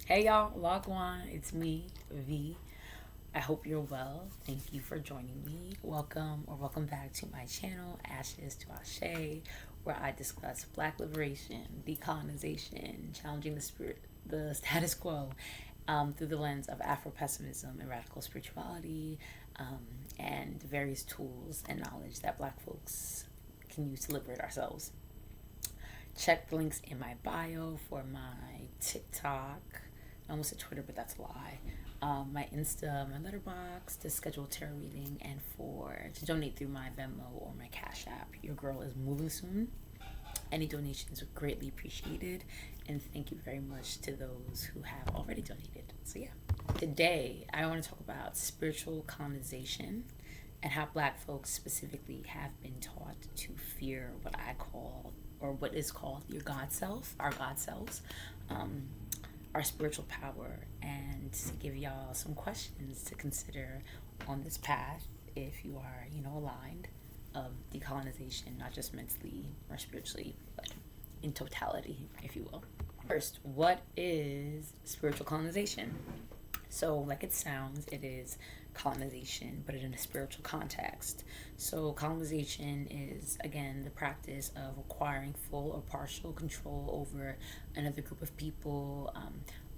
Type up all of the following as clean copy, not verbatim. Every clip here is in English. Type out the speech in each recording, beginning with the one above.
Hey y'all, Wagwan, it's me, V. I hope you're well. Thank you for joining me. Welcome back to my channel, Ashes to Ashe, where I discuss Black liberation, decolonization, challenging the status quo, through the lens of afro-pessimism and radical spirituality, and various tools and knowledge that Black folks can use to liberate ourselves. Check the links in my bio for my TikTok. I almost said Twitter, but that's a lie. My Insta, my Letterboxd to schedule a tarot reading, and to donate through my Venmo or my Cashapp. Your girl is moving soon. Any donations are greatly appreciated, and thank you very much to those who have already donated. So yeah, today I want to talk about spiritual colonization and how Black folks specifically have been taught to fear what I call, or what is called, your God self, our God selves, our spiritual power, and to give y'all some questions to consider on this path if you are, aligned of decolonization, not just mentally or spiritually, but in totality, if you will. First, what is spiritual colonization? So, like it sounds, it is colonization, but in a spiritual context. So, colonization is, again, the practice of acquiring full or partial control over another group of people,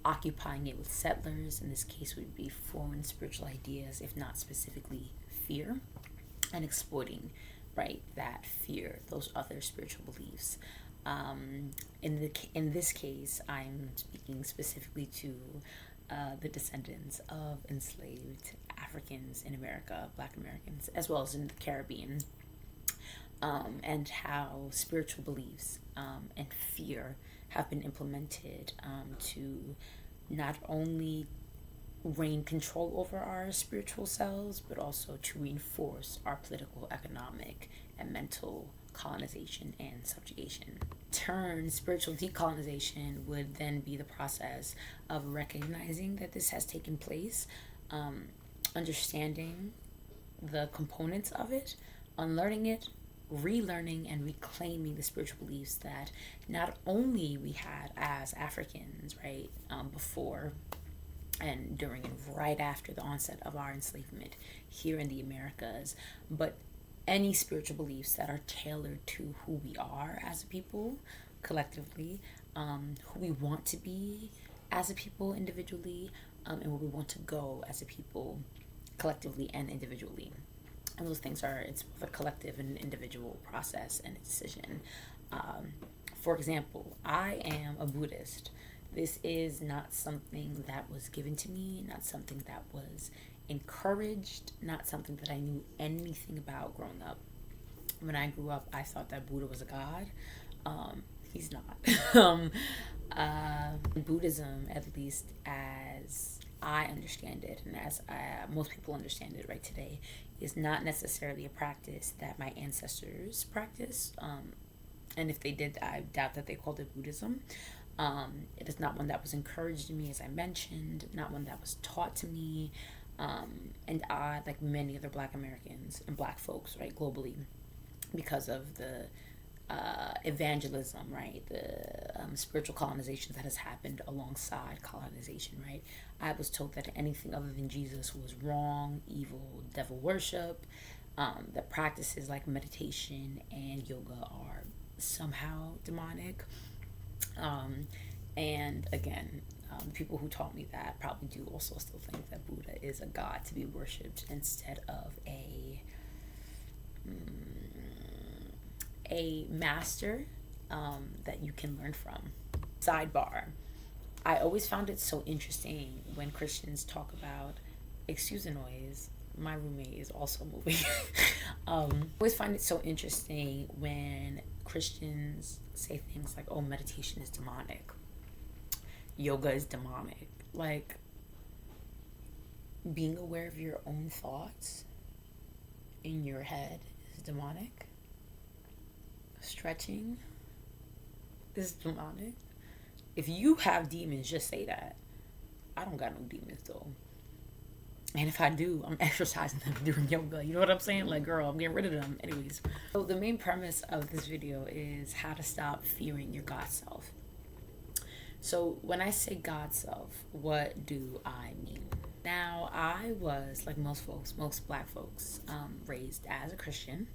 occupying it with settlers. In this case, would be foreign spiritual ideas, if not specifically fear, and exploiting, right, that fear, those other spiritual beliefs. In this case, I'm speaking specifically to the descendants of enslaved Africans in America, Black Americans, as well as in the Caribbean, and how spiritual beliefs and fear have been implemented to not only reign control over our spiritual selves, but also to reinforce our political, economic, and mental colonization and subjugation. Spiritual decolonization would then be the process of recognizing that this has taken place, understanding the components of it, unlearning it, relearning and reclaiming the spiritual beliefs that not only we had as Africans, right, before and during and right after the onset of our enslavement here in the Americas, but any spiritual beliefs that are tailored to who we are as a people collectively, who we want to be as a people individually, and where we want to go as a people collectively and individually. And those things it's both a collective and individual process and a decision. For example, I am a Buddhist. This is not something that was given to me, not something that was encouraged, not something that I knew anything about growing up. When I grew up, I thought that Buddha was a god. He's not. Buddhism, at least as I understand it, and as most people understand it right today, is not necessarily a practice that my ancestors practiced. And if they did, I doubt that they called it Buddhism. It is not one that was encouraged in me, as I mentioned, not one that was taught to me. And I, like many other Black Americans and Black folks, right, globally, because of the evangelism, right, the spiritual colonization that has happened alongside colonization, right, I was told that anything other than Jesus was wrong, evil, devil worship, that practices like meditation and yoga are somehow demonic. And again, people who taught me that probably do also still think that Buddha is a god to be worshipped instead of a master that you can learn from. Sidebar, I always found it so interesting when Christians talk about, excuse the noise, my roommate is also moving. I always find it so interesting when Christians say things like, oh, meditation is demonic, yoga is demonic. Like, being aware of your own thoughts in your head is demonic. Stretching is demonic. If you have demons, just say that. I don't got no demons though. And if I do, I'm exercising them during yoga. You know what I'm saying? Like, girl, I'm getting rid of them. Anyways. So the main premise of this video is how to stop fearing your God self. So when I say Godself, what do I mean? Now, I was, like most folks, most black folks, raised as a Christian,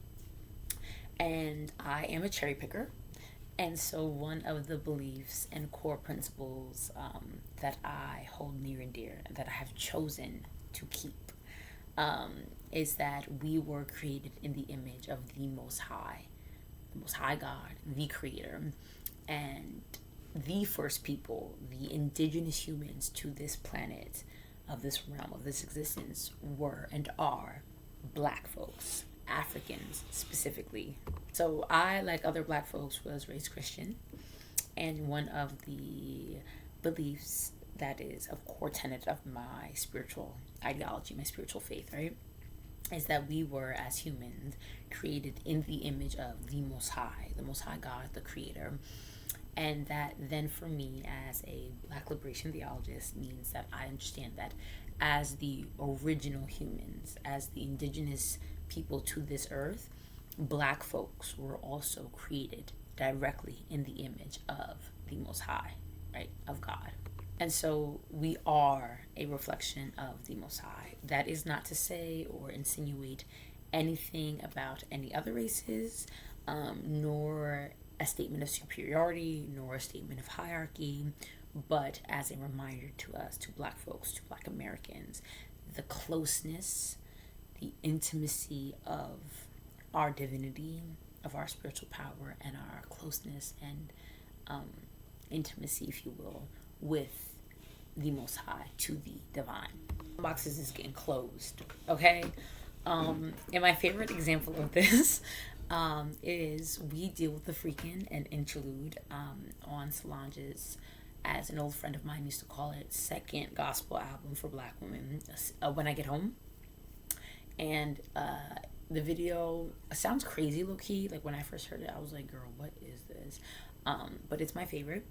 and I am a cherry picker. And so, one of the beliefs and core principles that I hold near and dear, and that I have chosen to keep, is that we were created in the image of the Most High God, the Creator, and the first people, the indigenous humans to this planet, of this realm, of this existence, were and are black folks, Africans specifically. So I, like other black folks, was raised Christian, and one of the beliefs that is a core tenet of my spiritual ideology, my spiritual faith, right, is that we were, as humans, created in the image of the Most High God, the Creator. And that then, for me, as a black liberation theologist, means that I understand that as the original humans, as the indigenous people to this earth, black folks were also created directly in the image of the Most High, right, of God. And so we are a reflection of the Most High. That is not to say or insinuate anything about any other races, nor a statement of superiority, nor a statement of hierarchy, but as a reminder to us, to black folks, to black Americans, the closeness, the intimacy of our divinity, of our spiritual power, and our closeness and intimacy, if you will, with the Most High, to the divine. Boxes is getting closed, okay? And my favorite example of this is We Deal with the Freakin', an interlude on Solange's, as an old friend of mine used to call it, second gospel album for black women, When I Get Home. And the video sounds crazy low-key. Like, when I first heard it, I was like, girl, what is this? But it's my favorite.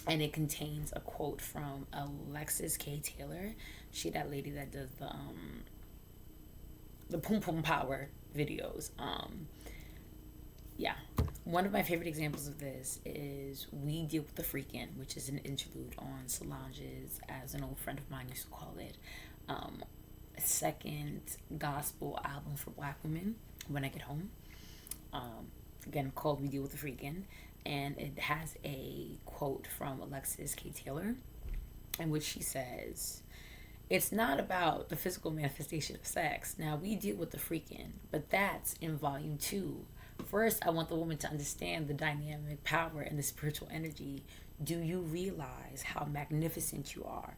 And it contains a quote from Alexis K. Taylor. She, that lady that does the Pum Pum Power videos. Yeah. One of my favorite examples of this is We Deal with the Freakin', which is an interlude on Solange's, as an old friend of mine used to call it, second gospel album for black women, When I Get Home. Again, called We Deal with the Freakin'. And it has a quote from Alexis K. Taylor, in which she says, "It's not about the physical manifestation of sex. Now, we deal with the freaking, but that's in volume 2. First, I want the woman to understand the dynamic power and the spiritual energy. Do you realize how magnificent you are?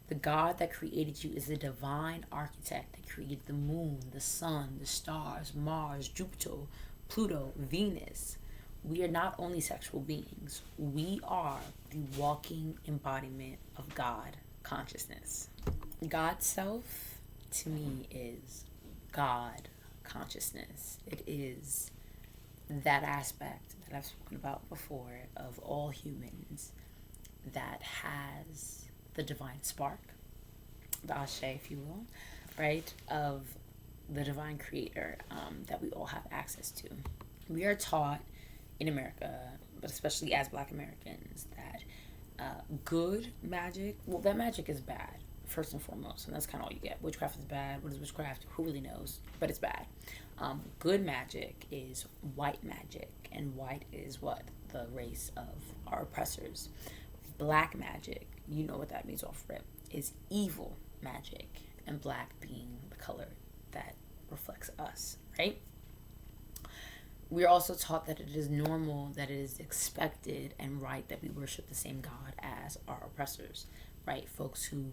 The God that created you is the divine architect that created the moon, the sun, the stars, Mars, Jupiter, Pluto, Venus. We are not only sexual beings. We are the walking embodiment of God consciousness." Godself, to me, is God consciousness. It is that aspect that I've spoken about before of all humans that has the divine spark, the Ashe, if you will, right, of the divine creator that we all have access to. We are taught in America, but especially as black Americans, that good magic, well, that magic is bad, first and foremost, and that's kind of all you get. Witchcraft is bad. What is witchcraft? Who really knows? But it's bad. Good magic is white magic, and white is what? The race of our oppressors. Black magic, you know what that means off rip, is evil magic, and black being the color that reflects us, right? We are also taught that it is normal, that it is expected and right that we worship the same God as our oppressors, right? Folks who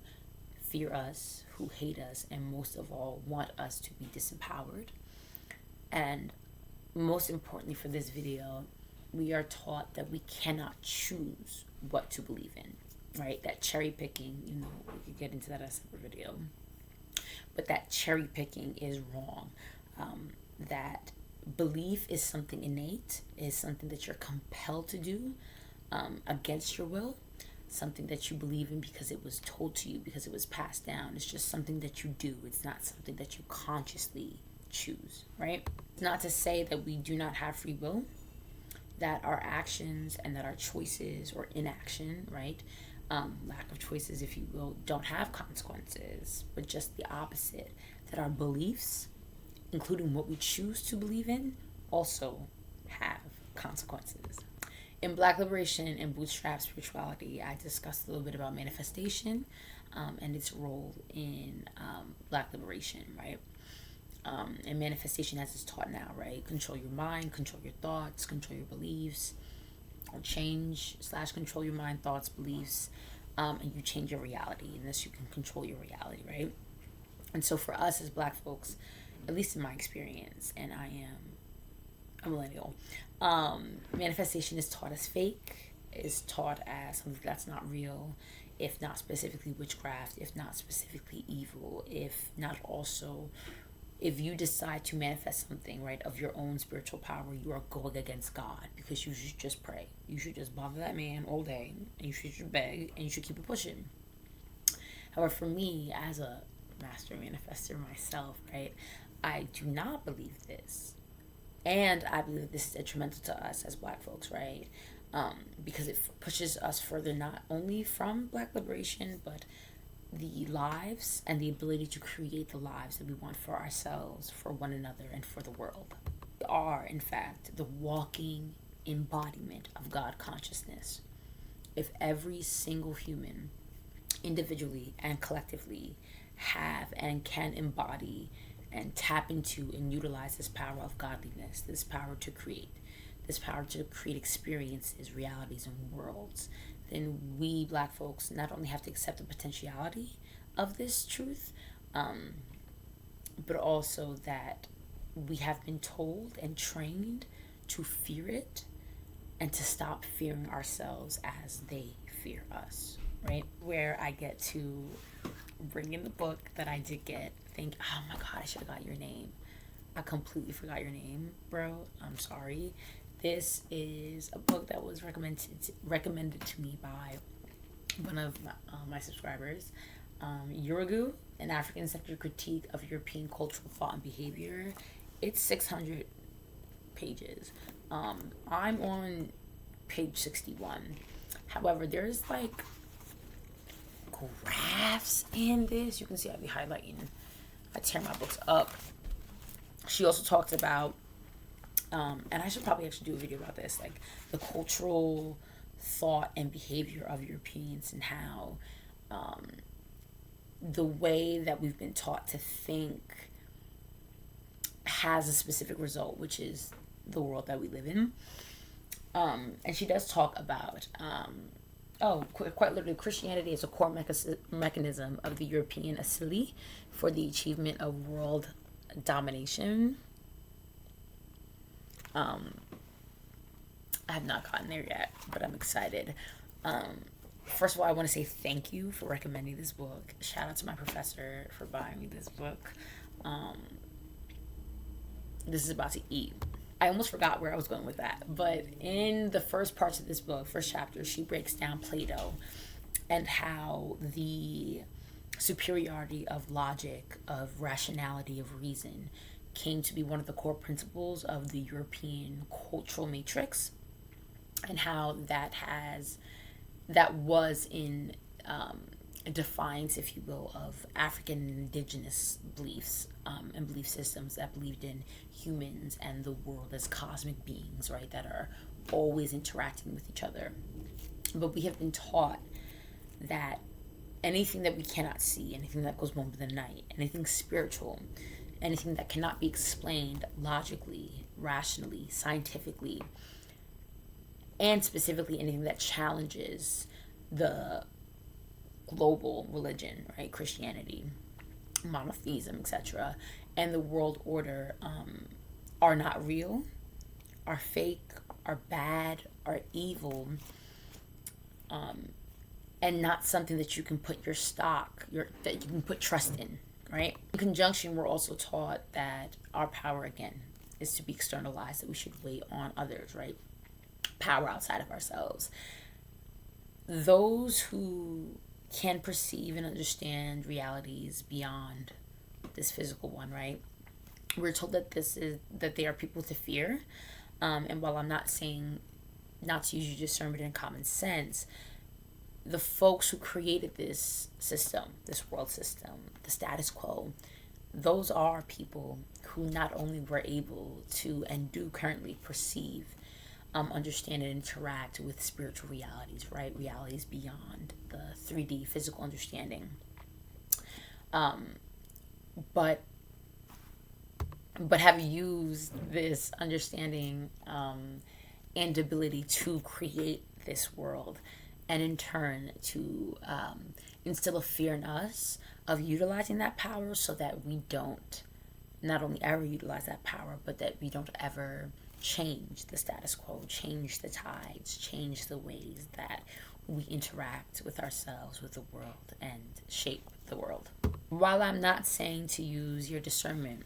fear us, who hate us, and most of all want us to be disempowered. And most importantly for this video, we are taught that we cannot choose what to believe in, right? That cherry picking, you know, we could get into that as a separate video. But that cherry picking is wrong. That belief is something innate, is something that you're compelled to do against your will, something that you believe in because it was told to you, because it was passed down. It's just something that you do. It's not something that you consciously choose, right? It's not to say that we do not have free will. that our actions and that our choices or inaction, right, lack of choices, if you will, don't have consequences, but just the opposite, that our beliefs, including what we choose to believe in, also have consequences. In Black Liberation and Bootstrap Spirituality, I discussed a little bit about manifestation and its role in Black liberation, right? And manifestation as it's taught now, right? Control your mind, control your thoughts, control your beliefs, or change/control your mind, thoughts, beliefs, and you change your reality. And this, you can control your reality, right? And so for us as Black folks, at least in my experience, and I am a millennial, manifestation is taught as fake, is taught as something that's not real, if not specifically witchcraft, if not specifically evil, if not also, if you decide to manifest something, right, of your own spiritual power, you are going against God, because you should just pray. You should just bother that man all day, and you should beg, and you should keep it pushing. However, for me, as a master manifester myself, right, I do not believe this. And I believe that this is detrimental to us as Black folks, right? Because it pushes us further, not only from Black liberation, but the lives and the ability to create the lives that we want for ourselves, for one another, and for the world. We are, in fact, the walking embodiment of God consciousness. If every single human, individually and collectively, have and can embody and tap into and utilize this power of godliness, this power to create experiences, realities, and worlds, then we Black folks not only have to accept the potentiality of this truth, but also that we have been told and trained to fear it and to stop fearing ourselves as they fear us, right? Where I get to bring in the book that I did get. Oh my God, I should have got your name. I completely forgot your name, bro. I'm sorry. This is a book that was recommended to me by one of my subscribers, Yurugu, An African-Centered Critique of European Cultural Thought and Behavior. It's 600 pages. I'm on page 61. However, there's like graphs in this. You can see I'll be highlighting. I tear my books up. She also talks about, and I should probably actually do a video about this, like the cultural thought and behavior of Europeans, and how the way that we've been taught to think has a specific result, which is the world that we live in. And she does talk about, quite literally, Christianity is a core mechanism of the European elite for the achievement of world domination. I have not gotten there yet, but I'm excited. First of all, I want to say thank you for recommending this book. Shout out to my professor for buying me this book. This is about to eat. I almost forgot where I was going with that. But in the first parts of this book, first chapter, she breaks down Plato and how the superiority of logic, of rationality, of reason came to be one of the core principles of the European cultural matrix, and how that was in defiance, if you will, of African indigenous beliefs and belief systems that believed in humans and the world as cosmic beings, right, that are always interacting with each other. But we have been taught that anything that we cannot see, anything that goes beyond the night, anything spiritual, anything that cannot be explained logically, rationally, scientifically, and specifically anything that challenges the global religion, right, Christianity, monotheism, etc., and the world order, are not real, are fake, are bad, are evil, and not something that you can put that you can put trust in, right? In conjunction, we're also taught that our power, again, is to be externalized, that we should wait on others, right? Power outside of ourselves. Those who can perceive and understand realities beyond this physical one, right? We're told that they are people to fear. And while I'm not saying not to use your discernment and common sense, the folks who created this system, this world system, the status quo, those are people who not only were able to and do currently perceive, understand, and interact with spiritual realities, right? Realities beyond the 3D physical understanding. But have used this understanding and ability to create this world, and in turn to instill a fear in us of utilizing that power, so that we don't not only ever utilize that power, but that we don't ever change the status quo, change the tides, change the ways that we interact with ourselves, with the world, and shape the world. While I'm not saying to use your discernment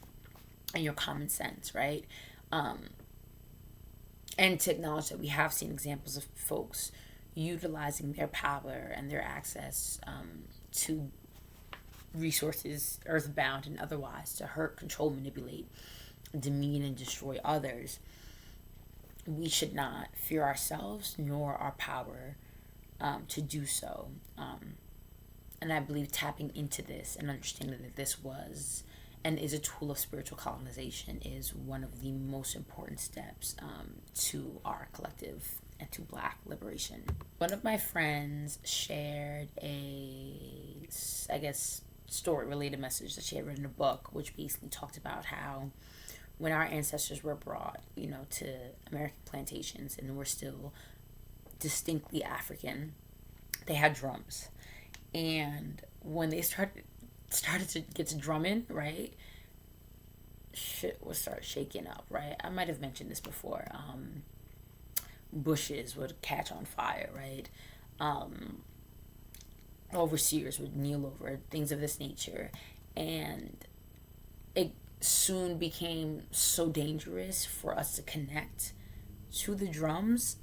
and your common sense, right? And to acknowledge that we have seen examples of folks utilizing their power and their access to resources, earthbound and otherwise, to hurt, control, manipulate, demean, and destroy others. We should not fear ourselves nor our power to do so. And I believe tapping into this and understanding that this was and is a tool of spiritual colonization is one of the most important steps to our collective and to Black liberation. One of my friends shared a, I guess, story-related message that she had read in a book, which basically talked about how when our ancestors were brought, to American plantations and were still distinctly African, they had drums. And when they started to get to drumming, right, shit would start shaking up, right? I might have mentioned this before. Bushes would catch on fire, right? Overseers would kneel over, things of this nature. And it soon became so dangerous for us to connect to the drums.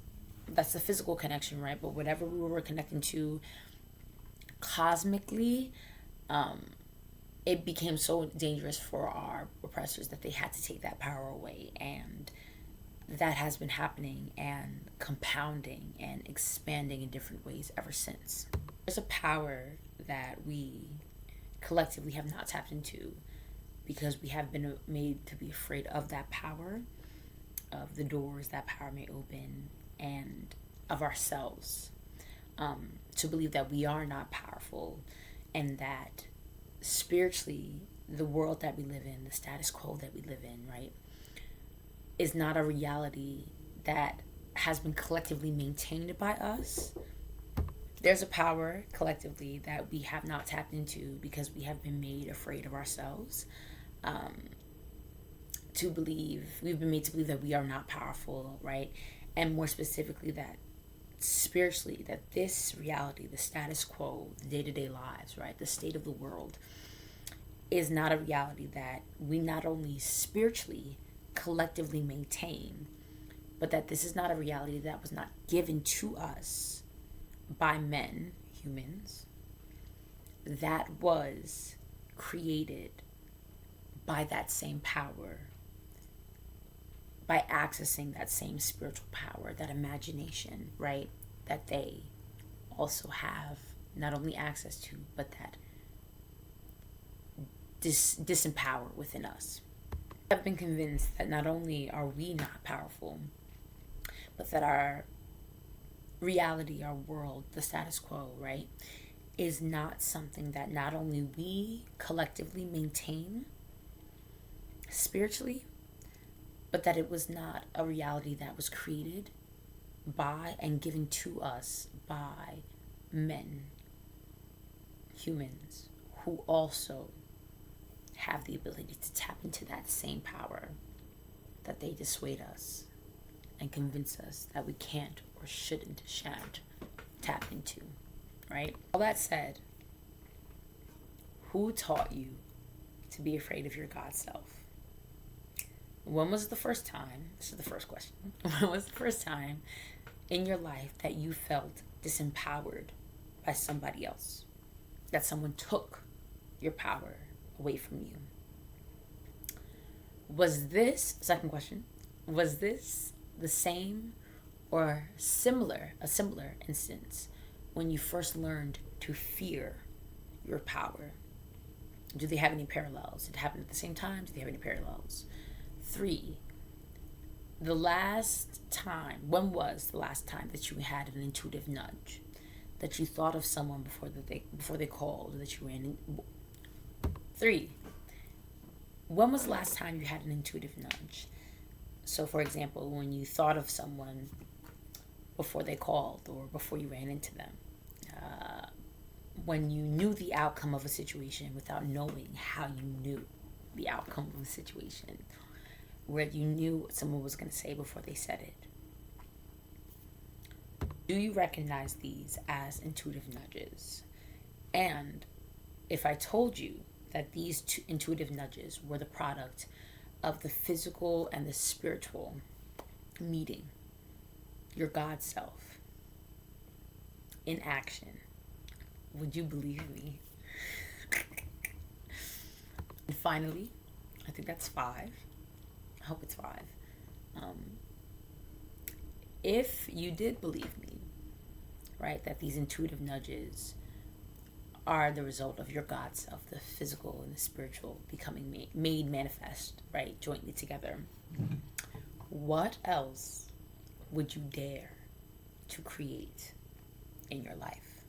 That's the physical connection, right? But whatever we were connecting to cosmically, it became so dangerous for our oppressors that they had to take that power away. And that has been happening and compounding and expanding in different ways ever since. There's a power that we collectively have not tapped into because we have been made to be afraid of that power, of the doors that power may open, and of ourselves. To believe that we are not powerful, and that spiritually the world that we live in, the status quo that we live in, right, is not a reality that has been collectively maintained by us. There's a power collectively that we have not tapped into because we have been made afraid of ourselves. We've been made to believe that we are not powerful, right? And more specifically that spiritually, that this reality, the status quo, the day-to-day lives, right, the state of the world, is not a reality that we not only spiritually collectively maintain, but that this is not a reality that was not given to us by men, humans, that was created by that same power, by accessing that same spiritual power, that imagination, right, that they also have not only access to, but that disempower within us. I've been convinced that not only are we not powerful, but that our reality, our world, the status quo, right, is not something that not only we collectively maintain spiritually, but that it was not a reality that was created by and given to us by men, humans, who also have the ability to tap into that same power, that they dissuade us and convince us that we can't or shan't tap into, right? All that said, who taught you to be afraid of your Godself? When was the first time, this is the first question, when was the first time in your life that you felt disempowered by somebody else? That someone took your power away from you? Was this, second question, was this the same Or a similar instance, when you first learned to fear your power. Do they have any parallels? Did it happen at the same time? Do they have any parallels? 3, the last time, when was the last time that you had an intuitive nudge? That you thought of someone before they called, or that you ran in? 3, when was the last time you had an intuitive nudge? So, for example, when you thought of someone before they called or before you ran into them. When you knew the outcome of a situation without knowing how you knew the outcome of a situation. Where you knew what someone was going to say before they said it. Do you recognize these as intuitive nudges? And if I told you that these two intuitive nudges were the product of the physical and the spiritual meeting, your God self, in action, would you believe me? And finally, I think that's 5. I hope it's 5. If you did believe me, right, that these intuitive nudges are the result of your God self, the physical and the spiritual becoming made manifest, right, jointly together, what else would you dare to create in your life?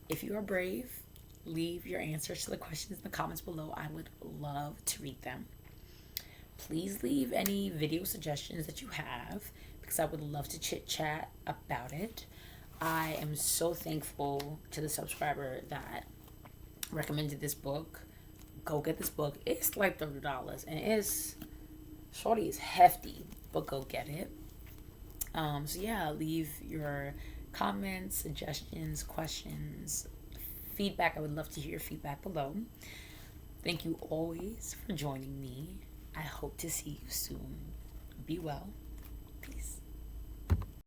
If you are brave, leave your answers to the questions in the comments below. I would love to read them. Please leave any video suggestions that you have, because I would love to chit chat about it. I am so thankful to the subscriber that recommended this book. Go get this book. It's like $30, and shorty is hefty, but go get it. So yeah, leave your comments, suggestions, questions, feedback. I would love to hear your feedback below. Thank you always for joining me. I hope to see you soon. Be well.